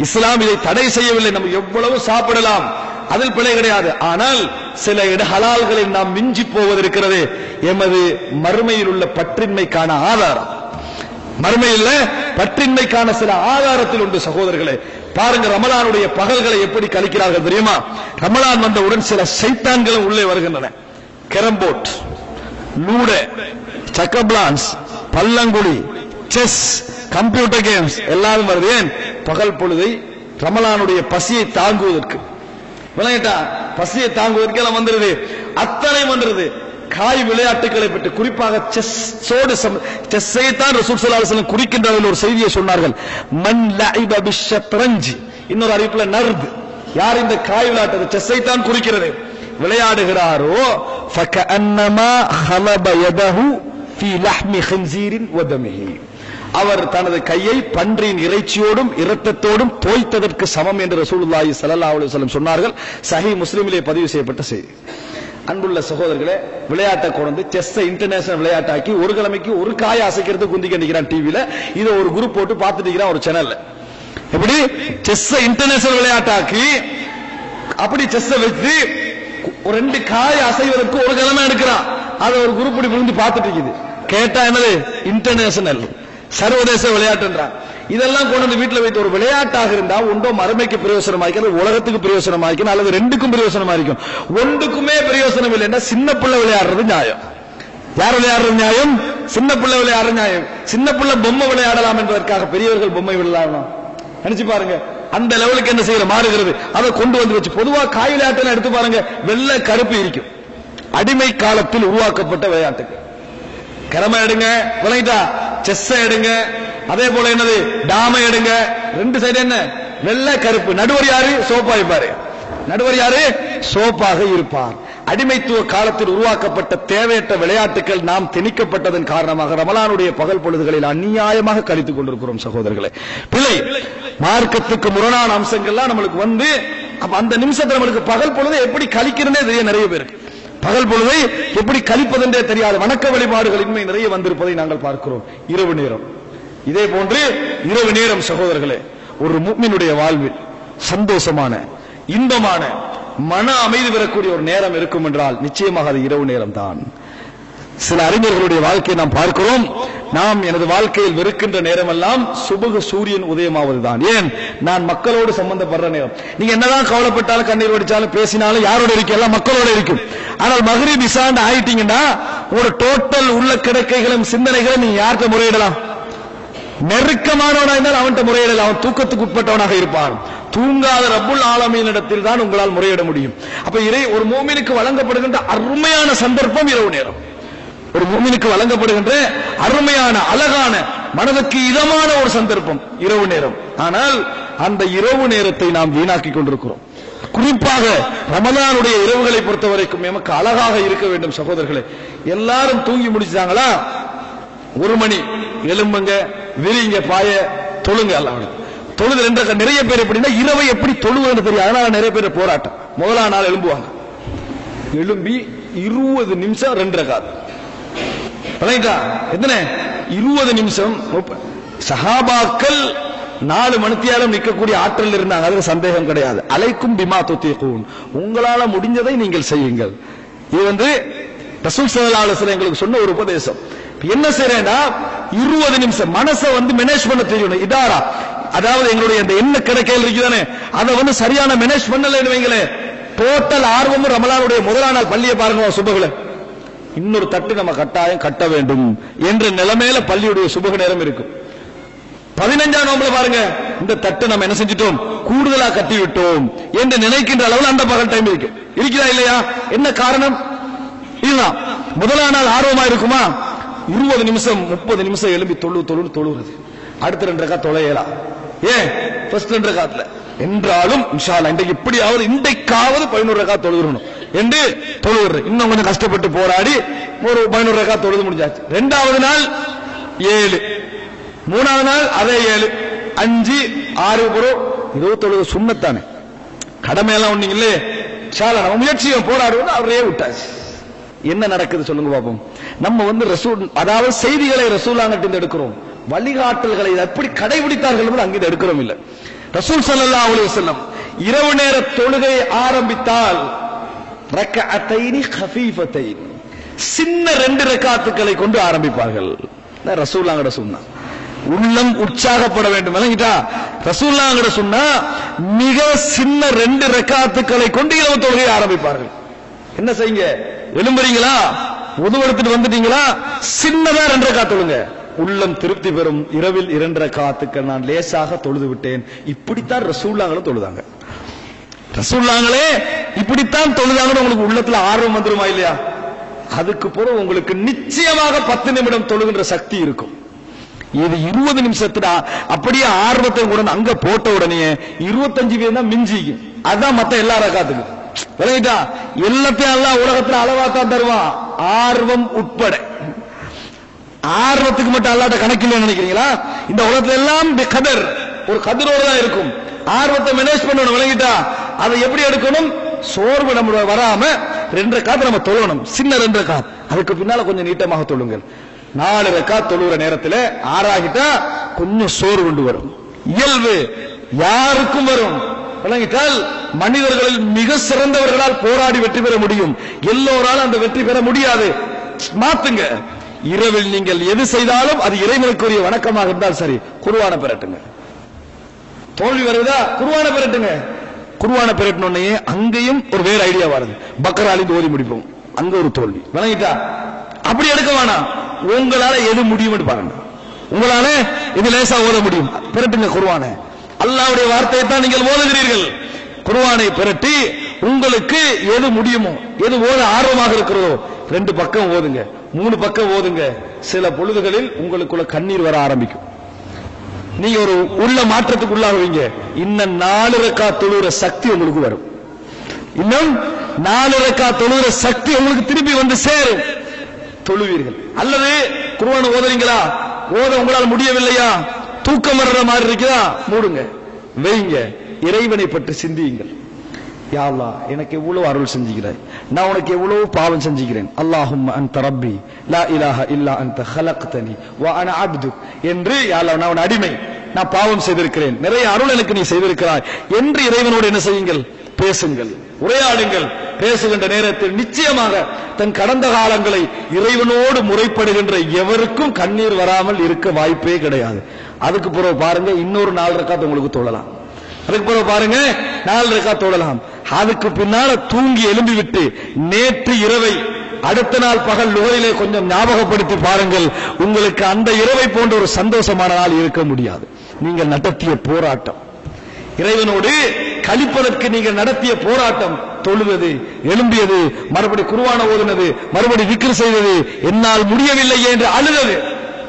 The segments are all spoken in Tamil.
இஸ்லாம் இதை தடை செய்யவில்லை. நம்ம எவ்வளவு சாப்பிடலாம், அதில் பிழை கிடையாது. ஆனால் சில ஹலால்களை நாம் மிஞ்சி போவதற்கிறது எமது மறுமையில் உள்ள பற்றின்மைக்கான ஆதாரம். மறுமையில் பற்றின்மைக்கான சில ஆதாரத்தில் உண்டு சகோதரர்களே. பாருங்க, ரமலானுடைய பகல்களை எப்படி கழிக்கிறார்கள் தெரியுமா? ரமலான் வந்தவுடன் சில சைத்தான்களும் உள்ளே வருகின்றன. கேரம்போர்ட், லூடோ, சக்கபிளான்ஸ், பல்லங்குடி, செஸ், கம்ப்யூட்டர் கேம்ஸ் எல்லாரும் வருது. ஏன்? பகல் பொழுதை ரமலானுடைய பசியை தாங்குவதற்கு. விளங்கிட்டா? பசியை தாங்குவதற்கு எல்லாம் வந்துருது, அத்தனை வந்துருது. காய் விளையாட்டுகளை பற்றி, குறிப்பாக செஸ்ஸை தான் ரசூல் ஸல்லல்லாஹு அலைஹி வஸல்லம் குறிக்கின்றதில் ஒரு செய்தியை சொன்னார்கள். மன் லஇப பிஷ்ஷத்ரஞ்ச், இன்னொரு அறிவிப்புல நர்த், யார் இந்த காய் விளையாட்டு செஸ்ஸை தான் குறிக்கிறது விளையாடுகிறாரோ ஃபகஅன்னமா ஹலப யதஹு ஃபீ லஹ்மி ஹின்ஸீரின் வ தமிஹி, அவர் தனது கையை பன்றியின் இறைச்சியோடும் இரத்தத்தோடும் தோய்த்ததற்கு சமம் என்று ரசூலுல்லாஹி ஸல்லல்லாஹு அலைஹி வஸல்லம் சொன்னார்கள். சஹீஹ் முஸ்லிமிலே பதிவு செய்யப்பட்ட செய்தி. அன்புள்ள சகோதரர்களே, விளையாட்டை கொண்டு செஸ்ஸை இன்டர்நேஷனல் விளையாட்டாக்கி ஒரு கிழமைக்கு ஒரு காய் அசைக்கிறது குந்திக்க நிக்கிறான் டிவில. இதை ஒரு குரூப் போட்டு பார்த்துட்டு இருக்கிறான் ஒரு சேனல்ல. எப்படி செஸ்ஸை இன்டர்நேஷனல் விளையாட்டாக்கி அப்படி செஸ்ஸை வச்சு ரெண்டு காய் அசைவதற்கு ஒரு கிழமை எடுக்கிறான். அதை ஒரு குரூப் புரிஞ்சு பார்த்துட்டு இருக்குது. கேட்டா என்னது? இன்டர்நேஷனல், சர்வதேச விளையாட்டுன்றான். இதெல்லாம் கொண்டு வந்து வீட்டில் வைத்து ஒரு விளையாட்டாக இருந்தா ஒன்றோ மறுமைக்கு பிரயோசனமாக்கணும், உலகத்துக்கு பிரயோசனமாக்கணும், அல்லது ரெண்டுக்கும் பிரயோசனமா இருக்கும். ஒன்றுக்குமே பிரயோசனம் இல்லைன்னா சின்ன பிள்ளை விளையாடுறது நியாயம். யார் விளையாடுறது நியாயம்? சின்ன பிள்ளை விளையாடுறது நியாயம். சின்ன பிள்ளை பொம்மை விளையாடலாம் என்பதற்காக பெரியவர்கள் பொம்மை விளையாடலாம் நினைச்சு பாருங்க. அந்த லெவலுக்கு என்ன செய்யற மாறுகிறது. அதை கொண்டு வந்து வச்சு பொதுவா காய் விளையாட்டு எடுத்து பாருங்க, வெள்ளை கருப்பு இருக்கும். அடிமை காலத்தில் உருவாக்கப்பட்ட விளையாட்டுக்கு கிழமை எடுங்க, விளையாட்டா செஸ் எடுங்க, அதே போல என்னது டாமை எடுங்க. ரெண்டு சைடு என்ன? வெள்ளை கருப்பு. நடுவர் யாரு? சோப்பா இருப்பாரு. நடுவர் யாரு? சோப்பாக இருப்பார். அடிமைத்துவ காலத்தில் உருவாக்கப்பட்ட தேவையற்ற விளையாட்டுகள் நாம் திணிக்கப்பட்டதன் காரணமாக ரமலானுடைய பகல் பொழுதுகளில் அநியாயமாக கழித்துக் கொண்டிருக்கிறோம் சகோதரர்களே. பிள்ளை மார்க்கத்துக்கு முரணான அம்சங்கள்லாம் நம்மளுக்கு வந்து அந்த நிமிஷத்துல நம்மளுக்கு பகல் பொழுதை எப்படி கழிக்கிறதே தெரிய நிறைய பேருக்கு. பகல் பொழுதை எப்படி கழிப்பதென்றே தெரியாது. வணக்க வழிபாடுகள் இன்மை நிறைய வந்திருப்பதை நாங்கள் பார்க்கிறோம். இரவு நேரம், இதே போன்று இரவு நேரம் சகோதரர்களே, ஒரு முஃமினுடைய வாழ்வில் சந்தோஷமான இன்பமான மன அமைதி பெறக்கூடிய ஒரு நேரம் இருக்கும் என்றால் நிச்சயமாக அது இரவு நேரம் தான். சில அறிஞர்களுடைய வாழ்க்கையை நாம் பார்க்கிறோம். நாம் எனது வாழ்க்கையில் வெறுக்கின்ற நேரமெல்லாம் சுபகு சூரியன் உதயமாவதுதான். ஏன்? நான் மக்களோடு சம்பந்தப்படுற நேரம். நீங்க என்னதான் கவலைப்பட்டாலும் கண்ணீர் வடிச்சாலும் பேசினாலும் யாரோட இருக்கும்? எல்லாம் மக்களோட இருக்கும். ஆனால் மக்ரிப் இஷான்னு ஆயிட்டீங்கன்னா ஒரு டோட்டல் உள்ள கிடக்கைகளும் சிந்தனைகளும் நீங்க யார்கிட்ட முறையிடலாம்? நெருக்கமானவனாக இருந்தால் அவன்கிட்ட முறையிடலாம். அவன் தூக்கத்துக்கு உட்பட்டவனாக இருப்பான். தூங்காத ரப்புல் ஆலமீனிடத்தில் தான் உங்களால் முறையிட முடியும். அப்ப ஒரு மோமினுக்கு வழங்கப்படுகின்ற அருமையான சந்தர்ப்பம் இரவு நேரம். ஒரு மோமினுக்கு வழங்கப்படுகின்ற அருமையான அழகான மனதுக்கு இதமான ஒரு சந்தர்ப்பம் இரவு நேரம். ஆனால் அந்த இரவு நேரத்தை நாம் வீணாக்கி கொண்டிருக்கிறோம். குறிப்பாக ரமலானுடைய இரவுகளை பொறுத்தவரைக்கும் நமக்கு அழகாக இருக்க வேண்டும் சகோதரர்களே. எல்லாரும் தூங்கி முடிச்சாங்களா? 1 மணி எலும்புங்க, விரிங்க, பாய தொழுங்க. எல்லாம் தொழுது நிறைய பேர் எப்படின்னா இரவை எப்படி தொழுவது தெரியும். அதனால நிறைய பேர் போராட்டம். முதலாம் நாள் எழும்புவாங்க, எழும்பி 20 நிமிஷம் 2 ரகாத். எத்தனை? 20 நிமிஷம். சஹாபாக்கள் 4 மணித்தியாலும் நிற்கக்கூடிய ஆற்றல் இருந்தாங்க, அதுல சந்தேகம் கிடையாது. அலைக்கும் பிமா துத்தீகூன், உங்களால முடிஞ்சதை நீங்கள் செய்யுங்கள். இது ரசூல் ஸல்லல்லாஹு அலைஹி வஸல்லம் எங்களுக்கு சொன்ன ஒரு உபதேசம். என்ன செய்யறேன்னா 20 நிமிஷம் மனசை மேனேஜ் பண்ண தெரியணும். இதாரா, அதாவது எங்களுடைய அந்த என்ன கிடைக்கையில் இருக்குதானே அதை சரியான மேனேஜ் பண்ணலன்னு வைங்களே, டோட்டல் ஆர்வமும் ரமலானுடைய முதலாம் நாள் பள்ளியை பாருங்க, சுபகுல இன்னொரு தட்டு நம்ம கட்டாயம் கட்ட வேண்டும் என்ற நிலைமையில பள்ளியுடைய சுபக நேரம் இருக்கும். 15ஆம் நோம்புல பாருங்க, இந்த தட்டு நம்ம என்ன செஞ்சிட்டோம், கூடுதலா கட்டி விட்டோம் என்று நினைக்கின்ற அளவில் அந்த பகல் டைம் இருக்கு. இருக்குதா இல்லையா? என்ன காரணம்? இல்ல முதலாம் நாள் ஆர்வமா இருக்குமா? 20 நிமிஷம் 30 நிமிஷம் எழுப்பி தொழுகிறது. அடுத்த 2 ரகாத் தொலையலாம். ஏன்? ஃபர்ஸ்ட் 2 ரகாத்ல என்றாலும் இன்ஷா அல்லாஹ் இன்றைக்கு இப்படியாவது இன்றைக்காவது 11 ரகாத் தொழுகிறோம் என்று தொழுகிறது. இன்னும் கொஞ்சம் கஷ்டப்பட்டு போராடி ஒரு 11 ரகாத் தொழுது முடிஞ்சாச்சு. 2வது நாள் 7, 3வது நாள் அதே 7, 5, 6 இதோ தொழுது சுன்னத்தானே, கடமையெல்லாம் ஒண்ணு இல்லையே. இன்ஷா அல்லாஹ் நம்ம முயற்சியை போராடுவோம். அவரே விட்டாச்சு. என்ன நடக்குது சொல்லுங்க பாப்போம். நம்ம ரசூல், அதாவது செய்திகளை ரசூலாங்கிட்ட எடுக்கிறோம், வழிகாட்டல்களை எப்படி கடைபிடித்தார்கள் அங்கிருந்து எடுக்கிறோம் இல்ல. ரசூல் ஸல்லல்லாஹு அலைஹி வஸல்லம் இரவு நேர தொழுகை ஆரம்பித்தால் ரக்அத்தைனி கஃபீஃபத்தைன், சின்ன 2 ரக்காத்துக்களை கொண்டு ஆரம்பிப்பார்கள். ரசூலுல்லாஹ்ங்கட சுன்னா. உள்ளம் உற்சாகப்பட வேண்டும். விளங்கிட்டா? ரசூலுல்லாஹ்ங்கட சுன்னா மிக சின்ன 2 ரக்காத்துக்களை கொண்டு இரவு தொழுகை ஆரம்பிப்பார்கள். என்ன செய்யுங்க? எழும்புறீங்களா, உது எடுத்துட்டு வந்துட்டீங்களா, சின்னதா 2 ரக்காத் தொழுங்க. உள்ளம் திருப்தி பெறும். இரவில் 2 ரக்காத்துக்கள் நான் லேசாக தொழுது விட்டேன். இப்படித்தான் ரசூலுல்லாஹ்ங்களும் தொழுதாங்க. ரசூலுல்லாஹ்ங்களே இப்படித்தான் தொழுதாங்கன்னு உங்களுக்கு உள்ளத்துல ஆர்வம் வந்துருமா இல்லையா? அதுக்கு பிறகு உங்களுக்கு நிச்சயமாக 10 நிமிடம் தொழுகின்ற சக்தி இருக்கும். இது 20 நிமிஷத்துல அப்படியே ஆர்வத்தை கூட அங்க போட்ட உடனே 25 பேர் தான் மிஞ்சிக்கும். அதான் மத்த எல்லா ரக்காத்துக்கும். விளங்கிட்டா? எல்லாத்தையும் எல்லாம் உலகத்துல அளவாத்தான் தருவான், ஆர்வம் உட்பட. ஆர்வத்துக்கு மட்டும் அல்லாட்ட கணக்கில் நினைக்கிறீங்களா? இந்த உலகத்துல எல்லாம் கதர், ஒரு கதிரோடு தான் இருக்கும். ஆர்வத்தை மேனேஜ் பண்ணணும். விளங்கிட்டா? அதை எப்படி எடுக்கணும்? சோர்வு நம்ம வராம 2 ரக்காத் நம்ம தொழணும். சின்ன 2 ரக்காத். அதுக்கு பின்னால கொஞ்சம் நீட்டமாக தொழுங்கள். 4 ரக்காத் தொழுகிற நேரத்தில் ஆறாகிட்டா கொஞ்சம் சோர்வு கொண்டு வரும். இயல்பு யாருக்கும் வரும். விளங்கிட்டால் மனிதர்களில் மிக சிறந்தவர்களால் போராடி வெற்றி பெற முடியும். எல்லோராலும் அந்த வெற்றி பெற முடியாது. மாத்துங்க. இரவில் நீங்கள் எது செய்தாலும் அது இறைவனுக்குரிய வணக்கமாக இருந்தால் சரி, குர்ஆனை பெறட்டுங்க. தோல்வி வருதா, குர்ஆனை பெறட்டுங்க. குர்ஆனை பெறட்டனே அங்கேயும் ஒரு வேற ஐடியா வருது. பக்கராலிந்து ஓதி முடிப்போம், அங்க ஒரு தோல்வி. விளங்கிட்டா? அப்படி எடுக்க வேணாம். உங்களால எது முடியும் பாருங்க. உங்களால இது லேசா ஓத முடியும், பெறட்டுங்க குர்ஆனை. அல்லாஹ்வுடைய வார்த்தையை தான் நீங்கள் ஓதுகிறீர்கள். குர்ஆனை பெறட்டி உங்களுக்கு எது முடியுமோ, எது ஓத ஆர்வமாக இருக்கிறதோ 2 பக்கம் ஓதுங்க, 3 பக்கம் ஓதுங்க. சில பொழுதுகளில் உங்களுக்குள்ள கண்ணீர் வர ஆரம்பிக்கும். நீங்க ஒரு உள்ள மாற்றத்துக்கு உள்ளாகுவீங்க. இன்னும் 4 ரக்காத் தொழுகிற சக்தி உங்களுக்கு வரும். இன்னும் 4 ரக்காத் தொழுகிற சக்தி உங்களுக்கு திருப்பி வந்து சேரும். தொழுவீர்கள். அல்லது குர்ஆன் ஓதுறீங்களா, ஓத உங்களால் முடியவில்லையா, தூக்கம் வர்ற மாதிரி இருக்குதா, மூடுங்க, வைங்க. இறைவனை பற்றி சிந்தியுங்கள். யா அல்லாஹ், எனக்கு எவ்வளவு அருள் செஞ்சுக்கிறாய், நான் உனக்கு எவ்வளவு பாவம் செஞ்சுக்கிறேன். அல்லாஹும்ம அன்த ரப்பி லா இலாஹ இல்லா அன்த ஹலக்தனி வ அன அப்துக் என்று, யா அல்லாஹ் நான் உன் அடிமை, நான் பாவம் செய்திருக்கிறேன், நிறைய அருள் எனக்கு நீ செய்திருக்கிறாய் என்று இறைவனோடு என்ன செய்யுங்கள்? பேசுங்கள், உரையாடுங்கள். பேசுகின்ற நேரத்தில் நிச்சயமாக தன் கடந்த காலங்களை இறைவனோடு முறைப்படுகின்ற எவருக்கும் கண்ணீர் வராமல் இருக்க வாய்ப்பே கிடையாது. அதுக்கு பிறகு பாருங்க, இன்னொரு 4 ரக்காத் உங்களுக்கு தொழலாம். அதுக்கு பிறகு பாருங்க 4 ரக்காத் தொழலாம். அதுக்கு பின்னால தூங்கி எழும்பி விட்டு நேற்று இரவை அடுத்த நாள் பகல் லுகையிலே கொஞ்சம் ஞாபகப்படுத்தி பாருங்கள். உங்களுக்கு அந்த இரவை போன்ற ஒரு சந்தோஷமான நாள் இருக்க முடியாது. நீங்கள் நடத்திய போராட்டம், இறைவனோடு கழிப்பதற்கு நீங்கள் நடத்திய போராட்டம், தொழுவது, எழும்பியது, மறுபடி குர்ஆனை ஓதுனது, மறுபடி விக்ர் செய்தது, என்னால் முடியவில்லை என்று அழுதது,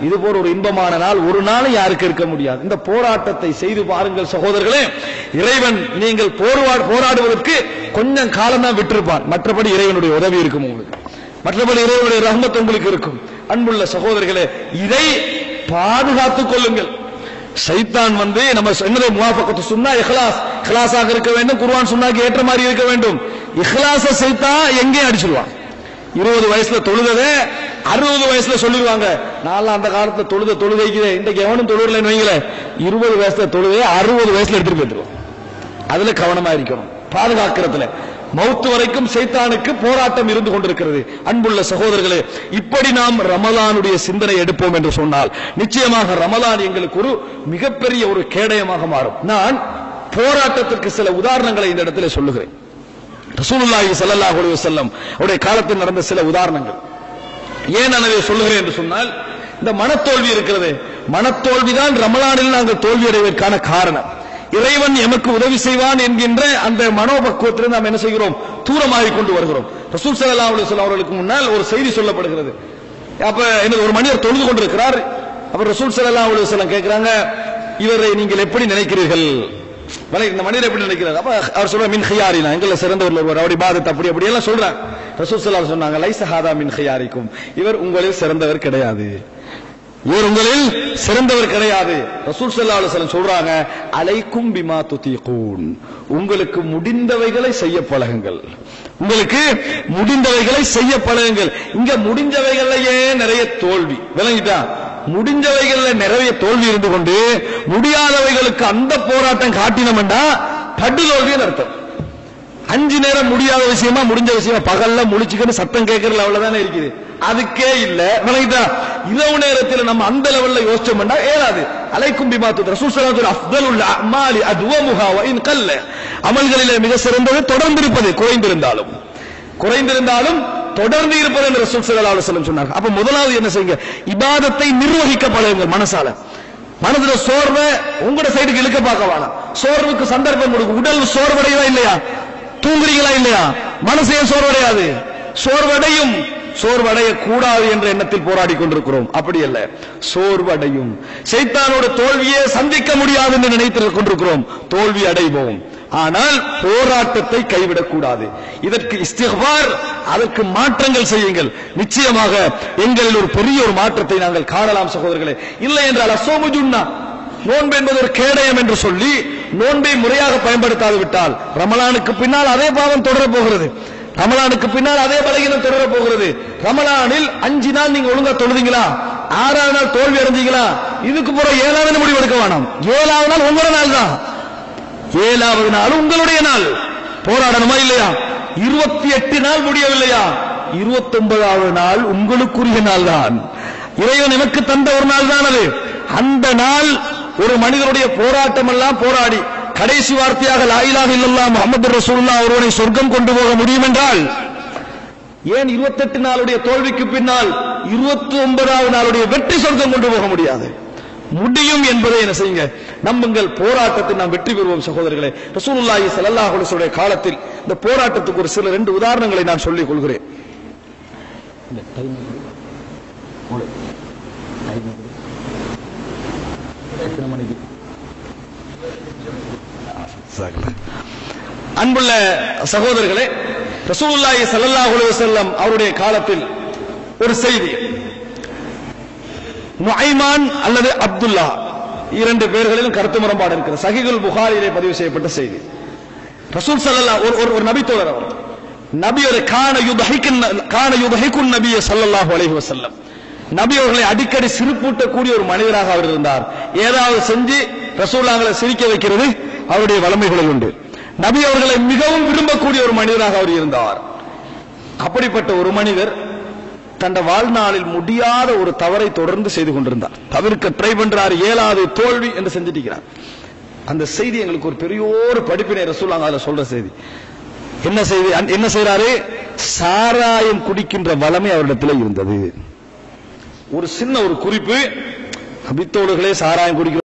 இது போல ஒரு இன்பமான நாள் ஒரு நாளும் யாருக்கு இருக்க முடியாது. இந்த போராட்டத்தை செய்து பாருங்கள் சகோதரர்களே. இறைவன் நீங்கள் போராடுவதற்கு கொஞ்சம் காலம் தான் விட்டிருப்பான், மற்றபடி இறைவனுடைய உதவி இருக்கும் உங்களுக்கு, மற்றபடி இறைவனுடைய ரஹ்மத் உங்களுக்கு இருக்கும். அன்புள்ள சகோதரர்களே, இதை பாதுகாத்துக் கொள்ளுங்கள். சைத்தான் வந்து நம்ம என்னது முவாஃபகத்து சுன்னா, இஹ்லாஸ், இஹ்லாஸாக இருக்க வேண்டும், குர்ஆன் சுன்னாக்கு ஏற்ற மாதிரி இருக்க வேண்டும். இஹ்லாஸ சைத்தான் எங்கே அடிச்சிடுவான். 20 வயசுல தொழுதே 60 வயசுல சொல்லிடுவாங்க, நான் அந்த காலத்துல தொழுகைக்கு இன்றைக்கு எவனும் தொழுறலன்னு வைங்கள, 20 வயசுல தொழுதே 60 வயசுல எடுத்துட்டு போயிடுவோம். அதுல கவனமா இருக்கணும், பாதுகாக்கிறதுல. மௌத்து வரைக்கும் சைத்தானுக்கு போராட்டம் இருந்து கொண்டிருக்கிறது. அன்புள்ள சகோதரர்களே, இப்படி நாம் ரமலானுடைய சிந்தனை எடுப்போம் என்று சொன்னால் நிச்சயமாக ரமலான் எங்களுக்கு ஒரு மிகப்பெரிய ஒரு கேடயமாக மாறும். நான் போராட்டத்திற்கு சில உதாரணங்களை இந்த இடத்துல சொல்லுகிறேன். ரசூலுல்லாஹி ஸல்லல்லாஹு அலைஹி வஸல்லம் அவருடைய காலத்தில் நடந்த சில உதாரணங்கள். ஏன் நான் அதை சொல்லுகிறேன் என்று சொன்னால், இந்த மனத்தோல்வி இருக்கிறது, மனத்தோல்விதான் ரமலானில் நாங்கள் தோல்வி அடைவதற்கான காரணம். இறைவன் எமக்கு உதவி செய்வான் என்கின்ற அந்த மனோபக்குவத்தில் நாம் என்ன செய்கிறோம்? தூரமாகிக் கொண்டு வருகிறோம். ரசூல் ஸல்லல்லாஹு அலைஹி வஸல்லம் அவர்களுக்கு முன்னால் ஒரு செய்தி சொல்லப்படுகிறது. அப்ப ஒரு மனிதர் தொழுது கொண்டிருக்கிறார். அப்ப ரசூல் ஸல்லல்லாஹு அலைஹி வஸல்லம் கேட்கிறாங்க, இவரை நீங்கள் எப்படி நினைக்கிறீர்கள்? இந்த மனிதர் எப்படி நினைக்கிறார்? அப்ப அவர் சொல்ற மின் ஹியாரினா, எங்களை சிறந்தவர்கள் ஒருவர், அவருடைய இபாதத் அப்படி அப்படி எல்லாம் சொல்றாங்க. ரசூல் ஸல்லல்லாஹு அலைஹி சொன்னாங்க, லைஸ ஹாதா மின் ஹியாரிக்கும், இவர் உங்களில் சிறந்தவர் கிடையாது, இவர் உங்களில் சிறந்தவர் கிடையாது. ரசூல் ஸல்லல்லாஹு அலைஹி வஸல்லம் சொல்றாங்க, அலைக்கும் பிமா துதீகூன், உங்களுக்கு முடிந்தவைகளை செய்ய பழகுங்கள், உங்களுக்கு முடிந்தவைகளை செய்ய பழகுங்கள். இங்க முடிஞ்சவைகளையே நிறைய தோல்வி. விளங்கிட்டா? முடிஞ்சவைகள்ல நிறைய தோல்வி இருந்து கொண்டு முடியாதவைகளுக்கு அந்த போராட்டம் காட்டினோம்டா படுதோல்வின்னு அர்த்தம். 5 நேரம் முடியாத விஷயமா முடிஞ்ச விஷயமா பகல்ல முழிச்சுக்கிட்டு சத்தம் கேட்கறதுல அவ்வளவுதானே இருக்குது. அதுக்கே இல்ல விளங்கிட்டா. இரவு நேரத்தில் நம்ம அந்த லெவல்ல யோசிச்சோம்னா ஏறாது. அலைக்கும் பிமாத்து ரசூல் ஸல்லல்லாஹு அலைஹி வஸல்லம் அஃதலுல் அமாலி அத்வமுஹா வ இன் கல்ல, அமல்களிலே மிக சிறந்தது தொடர்ந்து இருப்பது, குறைந்திருந்தாலும் தொடர்ந்து இருப்பது என்று ரசூல் ஸல்லல்லாஹு அலைஹி வஸல்லம் சொன்னார்கள். அப்ப முதலாவது என்ன செய்யுங்க, இபாதத்தை நிர்வகிக்க பழகுங்கள். மனதுல சோர்வை உங்களோட சைடுக்கு இழுக்க பார்க்க வேணாம். சோர்வுக்கு சந்தர்ப்பம் கொடுக்கும். உடல் சோர்வடையதா இல்லையா, தூங்குறீங்களா இல்லையா, மனசையும் சோர்வடையாது. சோர்வடைய கூடாது என்ற எண்ணத்தில் போராடி கொண்டிருக்கிறோம். அப்படி அல்ல, சோர்வடையும். சைத்தானோட தோல்வியை சந்திக்க முடியாது என்று நினைத்துக் கொண்டிருக்கிறோம், தோல்வி அடைவோம். ஆனால் போராட்டத்தை கைவிடக்கூடாது. இதற்கு இஸ்திக்பார், அதற்கு மாற்றங்கள் செய்யுங்கள். நிச்சயமாக எங்களில் ஒரு பெரிய ஒரு மாற்றத்தை நாங்கள் காணலாம் சகோதரர்களே. இல்லை என்றால் அசோமு ஜுன்னா, நோன்பு என்பது ஒரு கேடயம் என்று சொல்லி நோன்பை முறையாக பயன்படுத்தாது விட்டால் ரமலானுக்கு பின்னால் அதே பாவம் தொடரப் போகிறது. ரமலானுக்கு பின்னால் அதே பலகீனம் தொடரப் போகிறது. ரமலானில் 5 நாள் நீங்க ஒழுங்கா தொழுதீங்களா, 6வது நாள் தோல்வி அடைஞ்சீங்களா, இதுக்கு பிறகு 7வது முடிவு எடுக்க வேணாம். 7வது நாள் உங்களோட நாள் தான். 7வது நாள் உங்களுடைய நாள். போராடணுமா இல்லையா? 28 நாள் முடியவில்லையா, 29வது நாள் உங்களுக்குரிய நாள் தான். இறைவன் எனக்கு தந்த ஒரு நாள் தான் அது. அந்த நாள் ஒரு மனிதனுடைய போராட்டம் எல்லாம் போராடி கடைசி வார்த்தையாக லா இலாஹ இல்லல்லாஹ் முஹம்மது ரசூலுல்லாஹ் ஒருவனை சொர்க்கம் கொண்டு போக முடியும் என்றால் ஏன் 28 நாளுடைய தோல்விக்கு பின்னால் 29வது நாளுடைய வெற்றி சொர்க்கம் கொண்டு போக முடியாது? முடியும் என்பதை என்ன செய்யுங்க, நம்புங்கள். போராட்டத்தை நாம் வெற்றி பெறுவோம் சகோதரர்களே. ரசூலுல்லாஹி ஸல்லல்லாஹு அலைஹி வஸல்லம் காலத்தில் இந்த போராட்டத்துக்கு ஒரு சில 2 உதாரணங்களை நான் சொல்லிக் கொள்கிறேன். அன்புள்ள சகோதரர்களே, ரசூலுல்லாஹி ஸல்லல்லாஹு அலைஹி வஸல்லம் அவருடைய காலத்தில் ஒரு செய்தி, நுஐமான் அல்லது அப்துல்லா 2 பேர்களிலும் கருத்து முரண்பாடு இருக்கிறது. சஹீஹுல் புகாரியிலே பதிவு செய்யப்பட்ட செய்தி. ரசூல் ஸல்லல்லாஹு ஒரு நபி தோழர், அவர் நபி ஒரு கான யுதஹிகுன் நபிய ஸல்லல்லாஹு அலைஹி வஸல்லம், நபி அவர்களை அடிக்கடி சிரிப்பூட்டக்கூடிய ஒரு மனிதராக அவர் இருந்தார். ஏதாவது செஞ்சு ரசூலுல்லாஹ்வை சிரிக்க வைக்கிறது அவருடைய வளமைகளில் உண்டு. நபி அவர்களை மிகவும் விரும்பக்கூடிய ஒரு மனிதராக அவர் இருந்தார். அப்படிப்பட்ட ஒரு மனிதர் தன் வாழ்நாளில் முடியாத ஒரு தவறை தொடர்ந்து செய்து கொண்டிருந்தார். தவிர்க்க ட்ரை பண்றார், இயலாது, தோல்வி என்று செஞ்சிட்டிருக்கிறார். அந்த செய்தி எங்களுக்கு ஒரு பெரிய ஒரு படிப்பினை ரசூலுல்லாஹ் அதுல சொல்ற செய்தி. என்ன செய்தி, என்ன செய்யறாரு, சாராயம் குடிக்கின்ற வளமை அவரிடத்தில் இருந்தது. ஒரு சின்ன ஒரு குறிப்பு, நபித்தோழர்களே சாராயம் குடிக்கிற